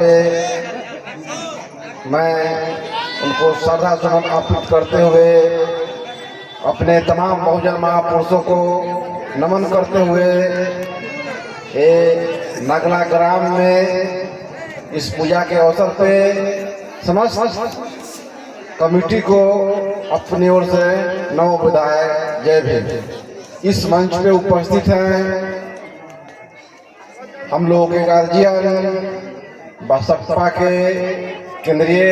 पे मैं उनको श्रद्धा सुमन अर्पित करते हुए अपने तमाम बहुजन महापुरुषों को नमन करते हुए ये नगला ग्राम में इस पूजा के अवसर पे समस्त कमेटी को अपनी ओर से नमो बुधाय जय भीम। इस मंच पे उपस्थित हैं हम लोगों के गार्जियन, बसपा के केंद्रीय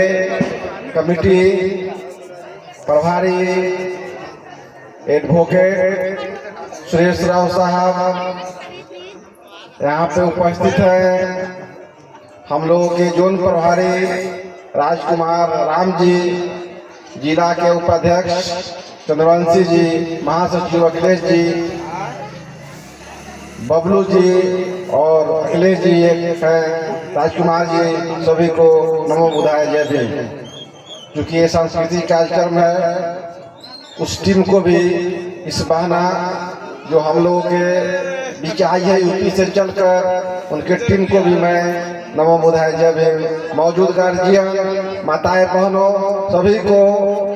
कमेटी प्रभारी एडवोकेट सुरेश राव साहब यहाँ पे उपस्थित हैं। हम लोगों के जोन प्रभारी राजकुमार राम जी, जिला के उपाध्यक्ष चंद्रवंशी जी, महासचिव अखिलेश जी, बबलू जी और अखिलेश जी एक हैं, राजकुमार जी, सभी को नमो बुधाय जय भीम। क्योंकि ये सांस्कृतिक कार्यक्रम है, उस टीम को भी इस बहाना जो हम लोगों के बीच आई है यूपी से चलकर, उनके टीम को भी मैं नमो बुधाय जय भीम। मौजूद गार्जियन, माताएं, बहनों, सभी को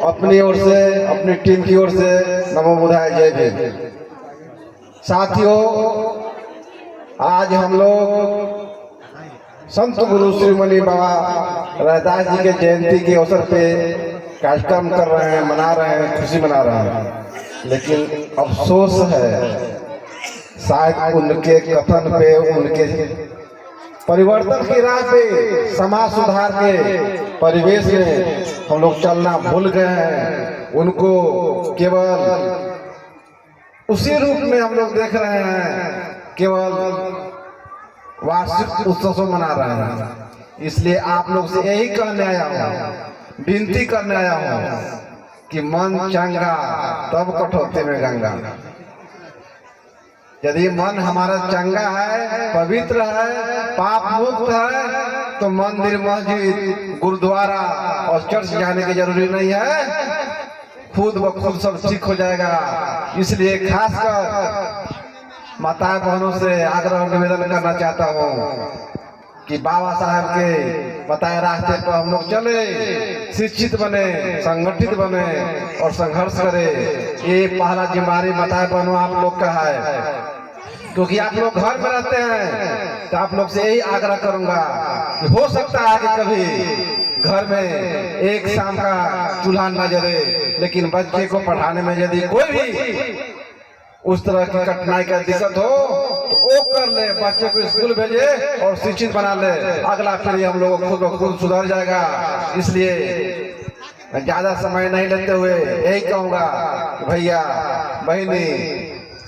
अपनी ओर से, अपनी टीम की ओर से नमो बुधाय जय भीम। साथियों, आज हम लोग संत गुरु श्रीमणि बाबा रैदास जी के जयंती के अवसर पे कार्यक्रम कर रहे हैं, मना रहे हैं, खुशी मना रहे हैं। लेकिन अफसोस है शायद उनके कथन पे, उनके परिवर्तन की राह पे, समाज सुधार के परिवेश में हम लोग चलना भूल गए हैं। उनको केवल उसी रूप में हम लोग देख रहे हैं, केवल वार्षिक उत्सव मना रहे हैं। इसलिए आप लोग से यही कहने आया हूँ, विनती करने आया हूँ कि मन चंगा तब कठौती में गंगा। यदि मन हमारा चंगा है, पवित्र है, पाप मुक्त है, तो मंदिर, मस्जिद, गुरुद्वारा और चर्च जाने की जरूरी नहीं है, खुद ब खुद सब ठीक हो जाएगा। इसलिए खासकर माताएं बहनों से आग्रह और निवेदन करना चाहता हूँ कि बाबा साहब के बताए रास्ते पर हम लोग चले, शिक्षित बने, संगठित बने और संघर्ष करें। ये पहला जिम्मेदारी माताएं बहनों आप लोग का है, क्योंकि आप लोग घर में रहते हैं। तो आप लोग से यही आग्रह करूंगा कि हो सकता है कि कभी घर में एक शाम का चूल्हा न जले, लेकिन बच्चे को पढ़ाने में यदि कोई भी उस तरह की कठिनाई का दिक्कत हो तो वो कर ले, बच्चे को स्कूल भेजे और शिक्षित बना ले। अगला पीढ़ी हम लोग खुद सुधर जाएगा। इसलिए ज्यादा समय नहीं लेते हुए यही कहूँगा कि भैया बहनी,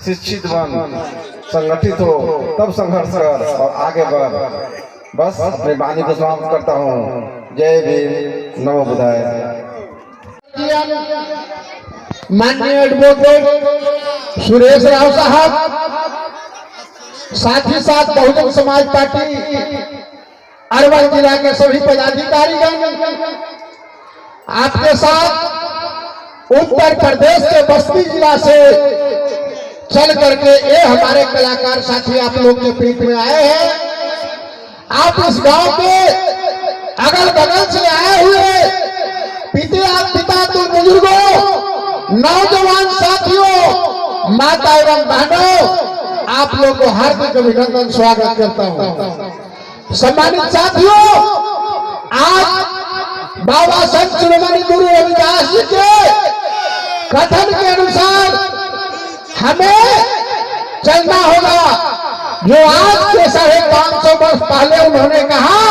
शिक्षित बन, संगठित हो, तब संघर्ष कर और आगे बढ़। बस अपनी वाणी को समाप्त करता हूँ। जय भीम, नमो बुधाय। माननीय एडवोकेट सुरेश राव साहब, साथ ही साथ बहुजन समाज पार्टी अरवल जिला के सभी पदाधिकारीगण, आपके साथ उत्तर प्रदेश के बस्ती जिला से चल करके ये हमारे कलाकार साथी आप लोग के बीच में आए हैं। आप इस गांव के अगल बगल से आए हुए पिता तो बुजुर्गों, नौजवान साथियों, माता एवं बहनों, आप लोग को हार्दिक अभिनंदन, स्वागत करता हूं। सम्मानित साथियों, आज बाबा संत शिरोमणि गुरु रविदास जी के कथन के अनुसार हमें चलना होगा। जो आज से 550 वर्ष पहले उन्होंने कहा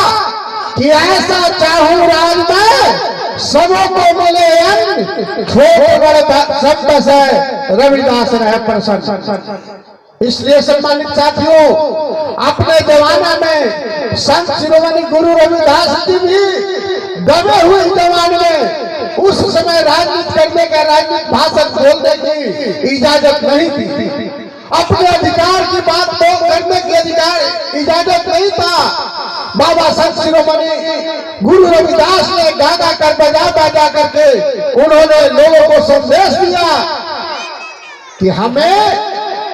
कि ऐसा चाहूं राज में सबों को मिले अन्न, छोटे बड़े सब बसे, रविदास रहे प्रसन्न। इसलिए सम्मानित साथियों, अपने जमाना में संत शिरोमणि गुरु रविदास जी भी दबे हुए जमाने में उस समय राजनीति करने का, राजनीतिक भाषण बोलने की इजाजत नहीं थी। अपने अधिकार की बात करने की इजाजत नहीं था। बाबा संत शिरोमणि गुरु रविदास ने गागा कर बजा करके उन्होंने लोगों को संदेश दिया कि हमें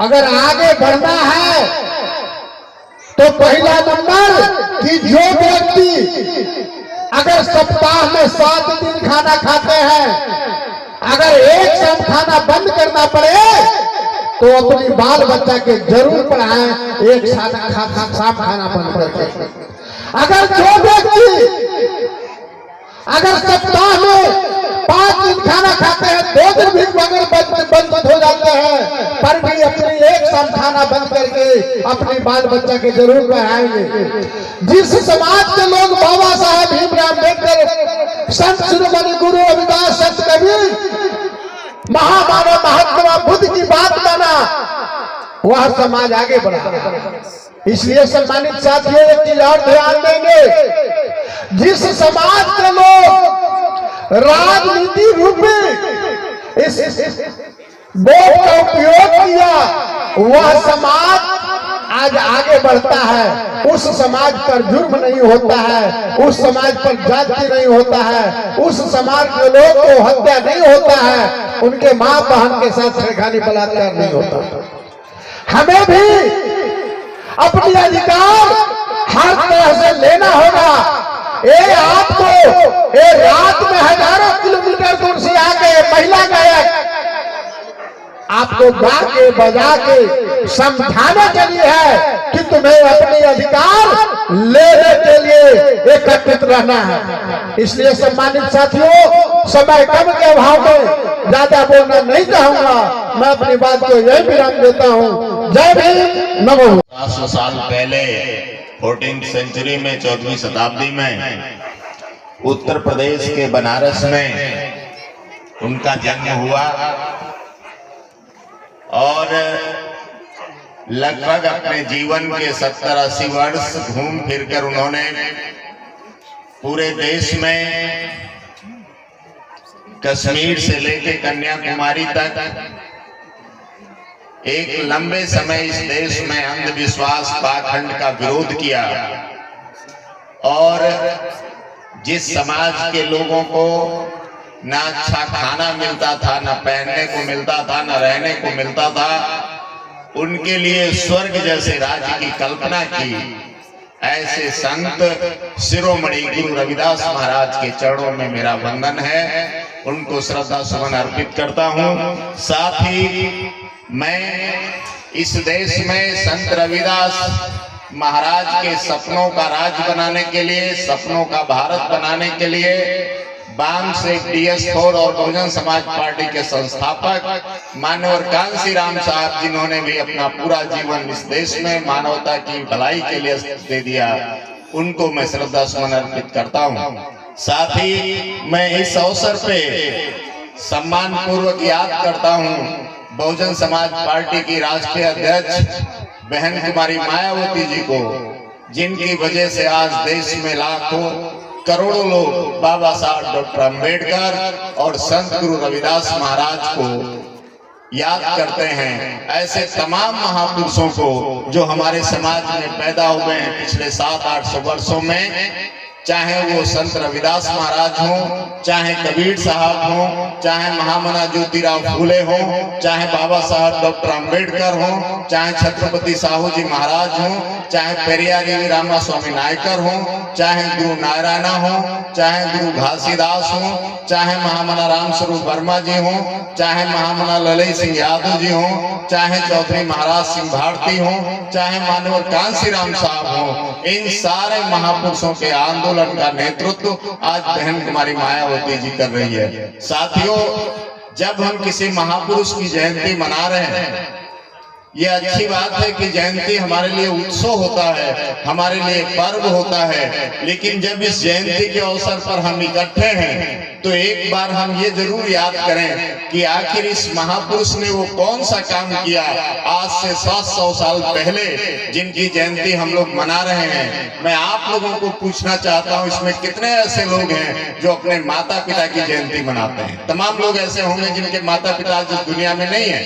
अगर आगे बढ़ना है तो पहला नंबर कि जो व्यक्ति अगर सप्ताह में 7 दिन खाना खाते हैं, अगर एक शाम खाना बंद करना पड़े तो अपनी बाल बच्चा के जरूर पढ़ाएं एक शाम खाना बंद करके। अगर जो व्यक्ति अगर सप्ताह में 5 दिन खाना खाते हैं, 2 दिन भी अगर बंद हो जाते हैं, पर भी अपनी एक शाम खाना बंद करके अपने बाल बच्चा के जरूर पढ़ाएंगे। जिस समाज के लोग बाबा साहब भीमराव अम्बेडकर, संत शिरोमणि गुरु रविदास, संत कबीर, महामानव महात्मा बुद्ध की बात माना, वह समाज आगे बढ़ा। इसलिए सम्मानित साथियों, एक चीज और ध्यान देंगे, जिस समाज के लोग राजनीति रूपी इस वोट का उपयोग किया, वह समाज आज आगे बढ़ता है। उस समाज पर जुर्म नहीं होता है, उस समाज पर जाति नहीं होता है, उस समाज के लोग को हत्या नहीं होता है, उनके मां बहन के साथ छेड़खानी बलात्कार नहीं होता। हमें भी अपनी अधिकार हर तरह से लेना होगा। आपको रात में हजारों किलोमीटर दूर से आके महिला गायक आपको गा के बजा के समझाने के लिए है कि तुम्हें अपने अधिकार लेने के लिए एकत्रित रहना है। इसलिए सम्मानित साथियों, समय कम के अभाव में ज्यादा बोलना नहीं चाहूंगा, मैं अपनी बात को यही विराम देता हूँ। जय भीम, नमो। 500 साल पहले 14वीं सेंचुरी में, 14वीं शताब्दी में उत्तर प्रदेश के बनारस में उनका जन्म हुआ और लगभग अपने जीवन के 70-80 वर्ष घूम फिरकर उन्होंने पूरे देश में कश्मीर से लेकर कन्याकुमारी तक एक लंबे समय इस देश में अंधविश्वास पाखंड का विरोध किया और जिस समाज के लोगों को ना अच्छा खाना मिलता था, ना पहनने को मिलता था, ना रहने को मिलता था, उनके लिए स्वर्ग जैसे राज्य की कल्पना की, ऐसे संत शिरोमणि गुरु रविदास महाराज के चरणों में मेरा वंदन है। उनको श्रद्धा सुमन अर्पित करता हूँ। साथ ही मैं इस देश में संत रविदास महाराज के सपनों का राज्य बनाने के लिए, सपनों का भारत बनाने के लिए बांग से DS4 और बहुजन समाज पार्टी के संस्थापक मानवर कांसी राम साहब, जिन्होंने भी अपना पूरा जीवन इस देश में मानवता की भलाई के लिए दे दिया, उनको मैं श्रद्धा सुमन अर्पित करता हूँ। साथ ही मैं इस अवसर पे सम्मान पूर्वक याद करता हूँ बहुजन समाज पार्टी की राष्ट्रीय अध्यक्ष बहन कुमारी मायावती जी को, जिनकी वजह से आज देश में लाखों करोड़ों लोग बाबा साहब डॉक्टर अम्बेडकर और संत गुरु रविदास महाराज को याद करते हैं। ऐसे तमाम महापुरुषों को जो हमारे समाज में पैदा हुए हैं पिछले 700-800 वर्षों में, चाहे वो संत रविदास महाराज हों, चाहे कबीर साहब हों, चाहे महामना ज्योतिराव फूले हों, चाहे बाबा साहब डॉक्टर अम्बेडकर हों, चाहे छत्रपति साहू जी महाराज हों, चाहे पेरियारी रामा स्वामी नायकर हों, चाहे गुरु नारायणा हों, चाहे गुरु घासीदास हों, चाहे महामना राम स्वरूप वर्मा जी हों, चाहे महामना ललित सिंह यादव जी हों, चाहे चौधरी महाराज सिंह भारती हों, चाहे मानवर कांसी राम साहब हों, इन सारे महापुरुषों के आंदोलन का नेतृत्व आज बहन कुमारी मायावती जी कर रही है। साथियों, जब हम किसी महापुरुष की जयंती मना रहे हैं, ये अच्छी बात है कि जयंती हमारे लिए उत्सव होता है, हमारे लिए पर्व होता है, लेकिन जब इस जयंती के अवसर पर हम इकट्ठे हैं तो एक बार हम ये जरूर याद करें कि आखिर इस महापुरुष ने वो कौन सा काम किया आज से 700 साल पहले, जिनकी जयंती हम लोग मना रहे हैं। मैं आप लोगों को पूछना चाहता हूँ, इसमें कितने ऐसे लोग हैं जो अपने माता पिता की जयंती मनाते हैं? तमाम लोग ऐसे होंगे जिनके माता पिता जिस दुनिया में नहीं है,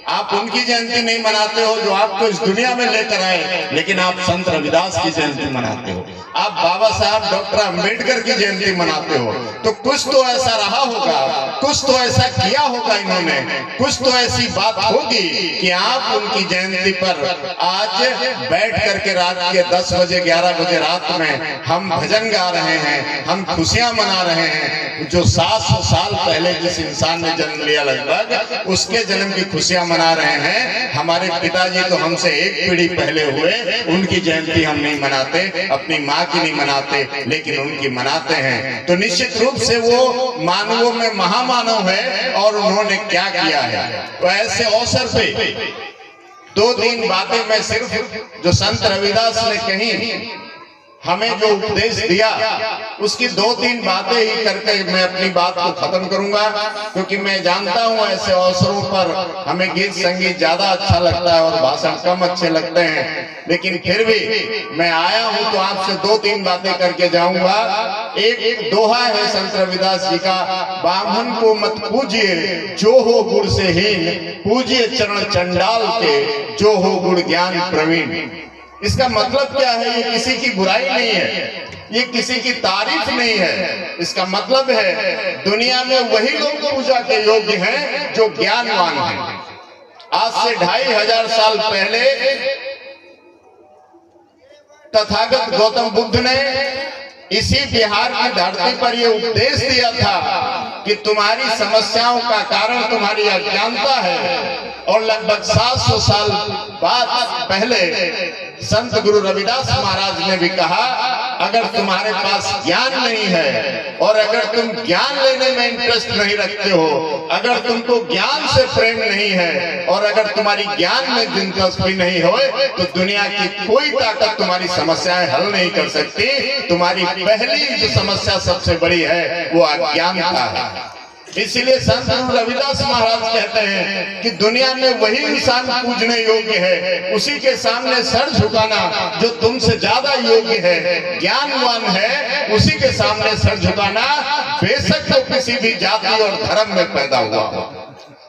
आप उनकी जयंती नहीं मनाते हो जो आपको इस दुनिया में लेकर आए, लेकिन आप संत रविदास की जयंती मनाते हो, आप बाबा साहब डॉक्टर अंबेडकर की जयंती मनाते हो। तो कुछ तो ऐसा रहा होगा, कुछ तो ऐसा किया होगा इन्होंने, कुछ तो ऐसी बात होगी कि आप उनकी जयंती पर आज बैठ करके रात के 10 बजे 11 बजे रात में हम भजन गा रहे हैं, हम खुशियां मना रहे हैं। जो 700 साल पहले जिस इंसान ने जन्म लिया लगभग, उसके जन्म की खुशियां मना रहे हैं। हमारे पिताजी तो हमसे एक पीढ़ी पहले हुए, उनकी जयंती हम नहीं मनाते, अपनी माँ की नहीं मनाते, लेकिन उनकी मनाते हैं। तो निश्चित रूप से वो मानवों में महामानव है और उन्होंने क्या किया है। तो ऐसे अवसर पे 2-3 बातें मैं सिर्फ जो संत रविदास ने कही, हमें जो उपदेश दिया, उसकी 2-3 बातें ही करके मैं अपनी बात को खत्म करूंगा, क्योंकि मैं जानता हूं ऐसे अवसरों पर हमें गीत संगीत ज्यादा अच्छा लगता है और भाषण कम अच्छे लगते हैं, लेकिन फिर भी मैं आया हूं तो आपसे 2-3 बातें करके जाऊंगा। एक दोहा है संत रविदास जी का, बामन को मत पूजिए जो हो गुण से हीन, पूजिए चरण चंडाल के जो हो गुण ज्ञान प्रवीण। इसका मतलब क्या है? ये किसी की बुराई नहीं है, ये किसी की तारीफ नहीं है। इसका मतलब है दुनिया में वही लोग पूजा के योग्य हैं जो ज्ञानवान हैं। आज से 2500 साल पहले तथागत गौतम बुद्ध ने इसी बिहार की धरती पर यह उपदेश दिया था कि तुम्हारी समस्याओं का कारण तुम्हारी अज्ञानता है। और लगभग 700 साल बाद पहले संत गुरु रविदास महाराज ने भी कहा, अगर तुम्हारे पास ज्ञान नहीं है और अगर तुम ज्ञान लेने में इंटरेस्ट नहीं रखते हो, अगर तुमको ज्ञान से प्रेम नहीं है और अगर तुम्हारी ज्ञान में दिलचस्पी नहीं हो, तो दुनिया की कोई ताकत तुम्हारी समस्याएं हल नहीं कर सकती। तुम्हारी पहली जो समस्या सबसे बड़ी है वो अज्ञानता है। इसीलिए संत रविदास महाराज कहते हैं कि दुनिया में वही इंसान पूजने योग्य है, उसी के सामने सर झुकाना जो तुमसे ज्यादा योग्य है, ज्ञानवान है, उसी के सामने सर झुकाना। बेशक तो किसी भी जाति और धर्म में पैदा हुआ हो,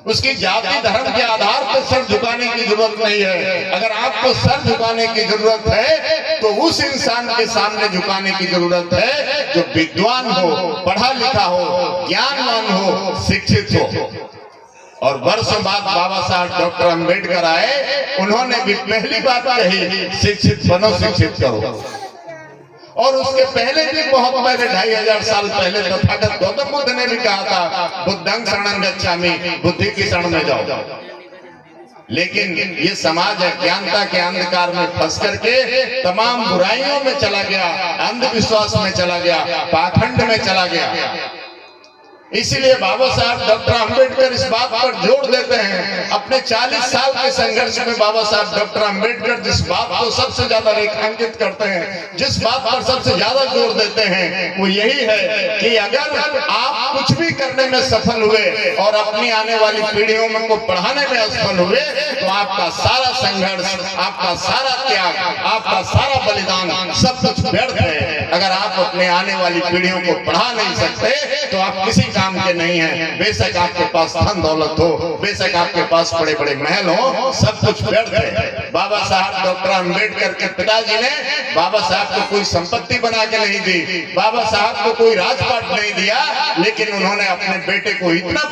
उसकी जाति धर्म के आधार पर सर झुकाने की जरूरत नहीं है। अगर आपको सर झुकाने की जरूरत है तो उस इंसान के सामने झुकाने की जरूरत है जो विद्वान हो, पढ़ा लिखा हो, ज्ञानवान हो, शिक्षित हो। और वर्षों बाद बाबा साहब डॉक्टर अंबेडकर आए, उन्होंने भी पहली बात कही, शिक्षित बनो, शिक्षित करो। और उसके पहले भी बहुत पहले 2500 साल पहले तथागत गौतम बुद्ध ने भी कहा था, बुद्धं शरणं गच्छामि, बुद्धि की शरण में जाओ। लेकिन ये समाज अज्ञानता के अंधकार में फंस करके तमाम बुराइयों में चला गया, अंधविश्वास में चला गया, पाखंड में चला गया। इसीलिए बाबा साहब डॉक्टर अंबेडकर इस बात पर जोर देते हैं, अपने 40 साल के संघर्ष में बाबा साहब डॉक्टर अंबेडकर जिस बात को सबसे ज्यादा रेखांकित करते हैं, जिस बात पर सबसे ज्यादा जोर देते हैं, वो यही है कि अगर आप कुछ भी करने में सफल हुए और अपनी आने वाली पीढ़ियों में को पढ़ाने में असफल हुए, तो आपका सारा संघर्ष, आपका सारा त्याग, आपका सारा बलिदान सब कुछ व्यर्थ है। अगर आप अपने आने वाली पीढ़ियों को पढ़ा नहीं सकते तो आप किसी काम के नहीं है। बेशक आपके पास धन दौलत हो, बेशक आपके पास बड़े बड़े महल हो, सब कुछ व्यर्थ है। बाबा साहब डॉक्टर अंबेडकर के पिताजी ने बाबा साहब को कोई संपत्ति बना के नहीं दी, बाबा साहब को कोई राजपाट नहीं दिया, लेकिन उन्होंने अपने बेटे को इतना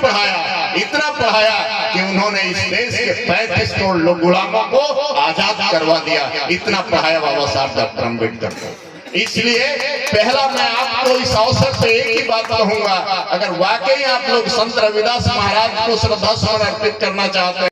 पढ़ाया कि उन्होंने इस देश के 35 करोड़ लोग गुलामों को आजाद करवा दिया। इतना पढ़ाया बाबा साहब डॉक्टर अंबेडकर को। इसलिए पहला मैं आपको इस अवसर पे एक ही बात कहूंगा, अगर वाकई आप लोग संत रविदास महाराज को श्रद्धा सुमन अर्पित करना चाहते हैं